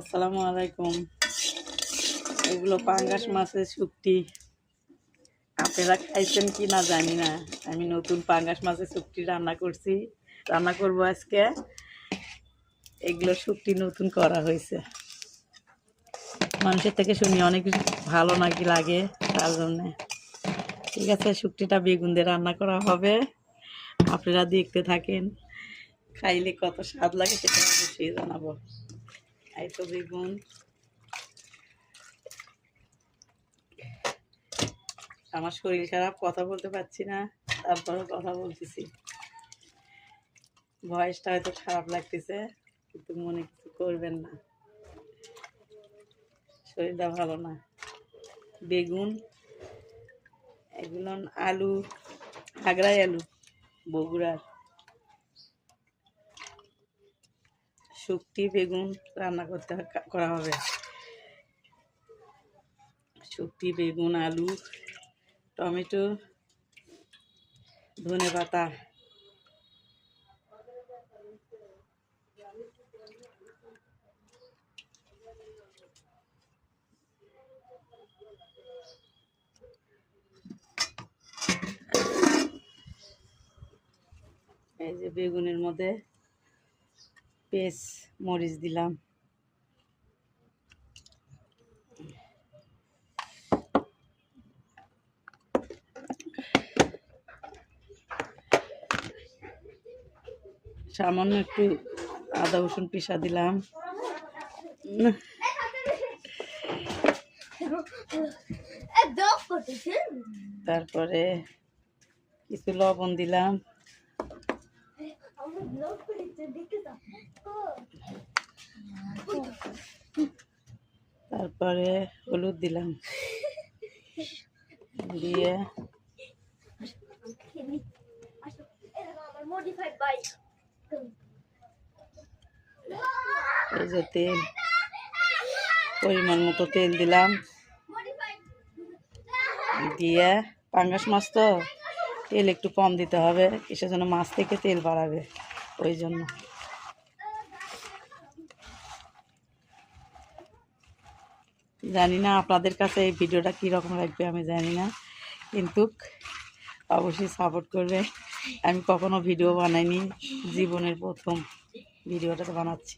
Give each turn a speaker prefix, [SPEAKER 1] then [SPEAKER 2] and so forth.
[SPEAKER 1] আসসালামু আলাইকুম। এগুলো পাঙ্গাস মাছের শুটকি। আপনারা খাইছেন কি না জানি না। আমি নতুন পাঙ্গাস মাছের শুটকি রান্না করব আজকে। এগুলো শুটকি নতুন করা হয়েছে। মানুষের থেকে শুনি অনেক ভালো নাকি লাগে, তার জন্যে। ঠিক আছে, শুটকিটা বেগুন দিয়ে রান্না করা হবে। আপনারা দেখতে থাকেন, খাইলে কত স্বাদ লাগে সেটা অবশ্যই জানাবো। এই তো বেগুন, আমার শরীর খারাপ, কথা বলতে পারছি না, তারপরে কথা বলতেছি। ভয়েসটা হয়তো খারাপ লাগতেছে, কিন্তু মনে কিছু করবেন না, শরীরটা ভালো না। বেগুন, এগুলো আলু, আগ্রাই আলু, বগুড়ার। শুটকি বেগুন রান্না করা হবে। শুটকি বেগুন, আলু, টমেটো, ধনেপাতা। এই যে বেগুনের মধ্যে পেঁয়াজ মরিচ দিলাম। সামান্য একটু আদা রসুন পিষা দিলাম। তারপরে কিছু লবণ দিলাম। তারপরে হলুদ দিলাম, দিয়ে এই যে তেল, পরিমাণ মতো তেল দিলাম। দিয়ে পাঙ্গাস মাছ তো তেল একটু কম দিতে হবে, কিসের জন্য, মাছ থেকে তেল বাড়াবে, ওই জন্য। জানি না আপনাদের কাছে এই ভিডিওটা কীরকম লাগবে, আমি জানি না, কিন্তু অবশ্যই সাপোর্ট করবে। আমি কখনো ভিডিও বানাইনি, জীবনের প্রথম ভিডিওটা বানাচ্ছি।